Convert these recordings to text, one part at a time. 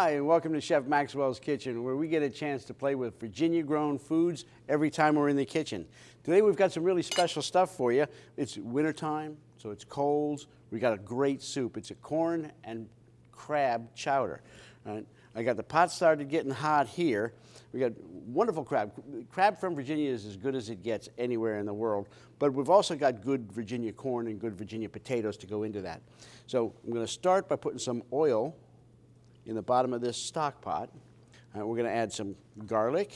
Hi, and welcome to Chef Maxwell's Kitchen, where we get a chance to play with Virginia-grown foods every time we're in the kitchen. Today we've got some really special stuff for you. It's wintertime, so it's cold. We got a great soup. It's a corn and crab chowder. I got the pot started getting hot here. We got wonderful crab. Crab from Virginia is as good as it gets anywhere in the world, but we've also got good Virginia corn and good Virginia potatoes to go into that. So I'm going to start by putting some oil in the bottom of this stock pot. We're going to add some garlic.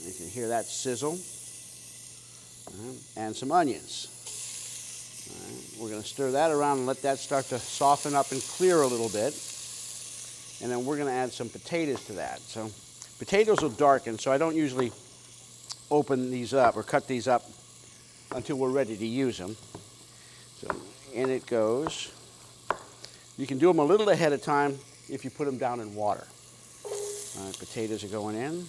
You can hear that sizzle. And some onions. We're going to stir that around and let that start to soften up and clear a little bit. And then we're going to add some potatoes to that. So potatoes will darken, so I don't usually open these up or cut these up until we're ready to use them. So in it goes. You can do them a little ahead of time if you put them down in water. Potatoes are going in.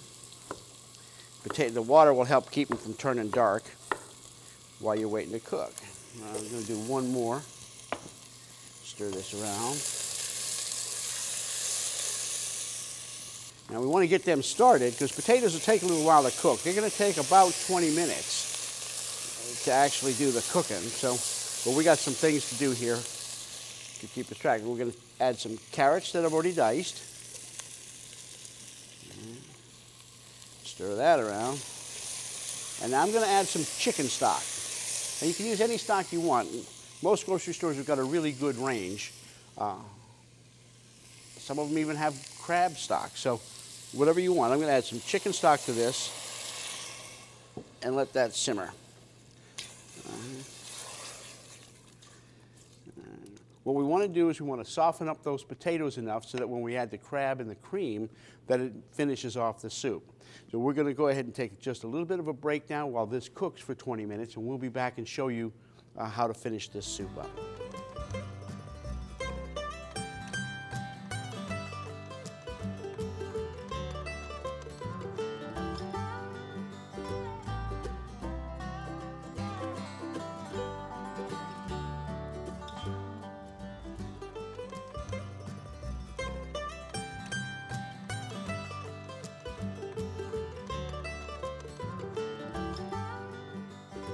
The water will help keep them from turning dark while you're waiting to cook. I'm going to do one more. Stir this around. Now we want to get them started because potatoes will take a little while to cook. They're going to take about 20 minutes to actually do the cooking. So, but we got some things to do here to keep us track. We're going to add some carrots that I've already diced. Stir that around. And now I'm going to add some chicken stock. And you can use any stock you want. Most grocery stores have got a really good range. Some of them even have crab stock. So whatever you want. I'm going to add some chicken stock to this and let that simmer. What we want to do is we want to soften up those potatoes enough so that when we add the crab and the cream, that it finishes off the soup. So we're going to go ahead and take just a little bit of a break now while this cooks for 20 minutes, and we'll be back and show you how to finish this soup up.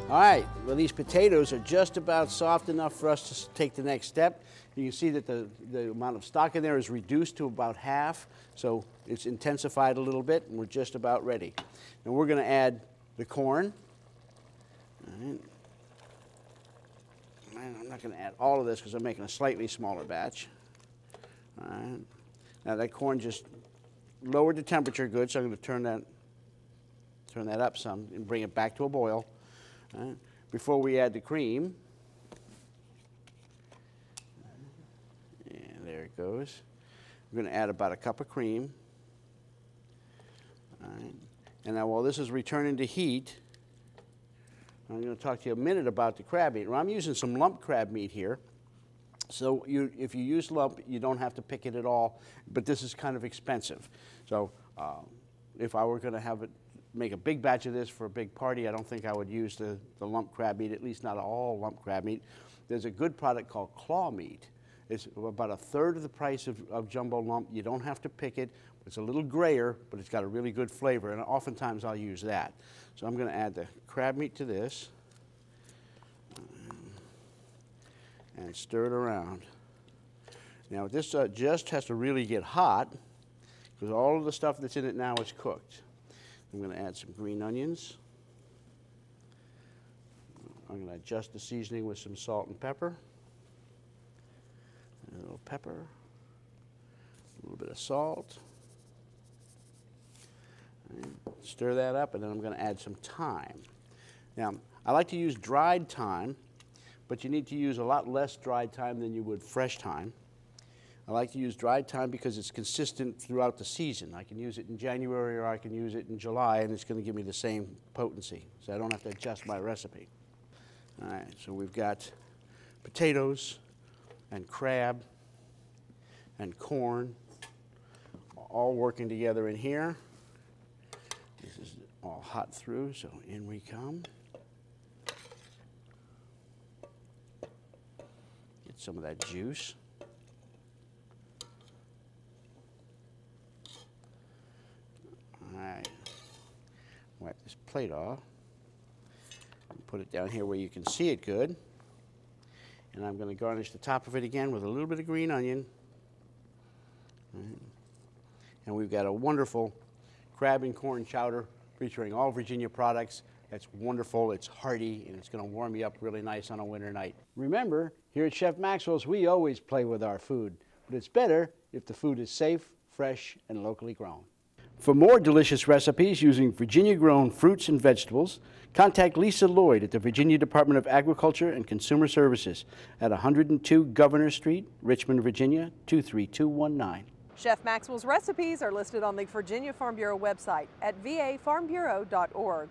All right, well, these potatoes are just about soft enough for us to take the next step. You can see that the amount of stock in there is reduced to about half, so it's intensified a little bit, and we're just about ready. Now we're going to add the corn. All right. I'm not going to add all of this because I'm making a slightly smaller batch. All right. Now that corn just lowered the temperature good, so I'm going to turn that up some and bring it back to a boil. Before we add the cream, and there it goes. We're going to add about a cup of cream. All right. And now while this is returning to heat, I'm going to talk to you a minute about the crab meat. Well, I'm using some lump crab meat here. So if you use lump, you don't have to pick it at all, but this is kind of expensive. So if I were going to make a big batch of this for a big party, I don't think I would use the lump crab meat, at least not all lump crab meat. There's a good product called claw meat. It's about a third of the price of jumbo lump. You don't have to pick it. It's a little grayer, but it's got a really good flavor, and oftentimes I'll use that. So I'm going to add the crab meat to this and stir it around. Now this just has to really get hot because all of the stuff that's in it now is cooked. I'm going to add some green onions. I'm going to adjust the seasoning with some salt and pepper. A little pepper, a little bit of salt. And stir that up, and then I'm going to add some thyme. Now, I like to use dried thyme, but you need to use a lot less dried thyme than you would fresh thyme. I like to use dried thyme because it's consistent throughout the season. I can use it in January or I can use it in July, and it's going to give me the same potency, so I don't have to adjust my recipe. All right, so we've got potatoes and crab and corn all working together in here. This is all hot through, so in we come. Get some of that juice. plate off. Put it down here where you can see it good. And I'm going to garnish the top of it again with a little bit of green onion. And we've got a wonderful crab and corn chowder featuring all Virginia products. That's wonderful, it's hearty, and it's going to warm you up really nice on a winter night. Remember, here at Chef Maxwell's, we always play with our food, but it's better if the food is safe, fresh, and locally grown. For more delicious recipes using Virginia-grown fruits and vegetables, contact Lisa Lloyd at the Virginia Department of Agriculture and Consumer Services at 102 Governor Street, Richmond, Virginia, 23219. Chef Maxwell's recipes are listed on the Virginia Farm Bureau website at vafarmbureau.org.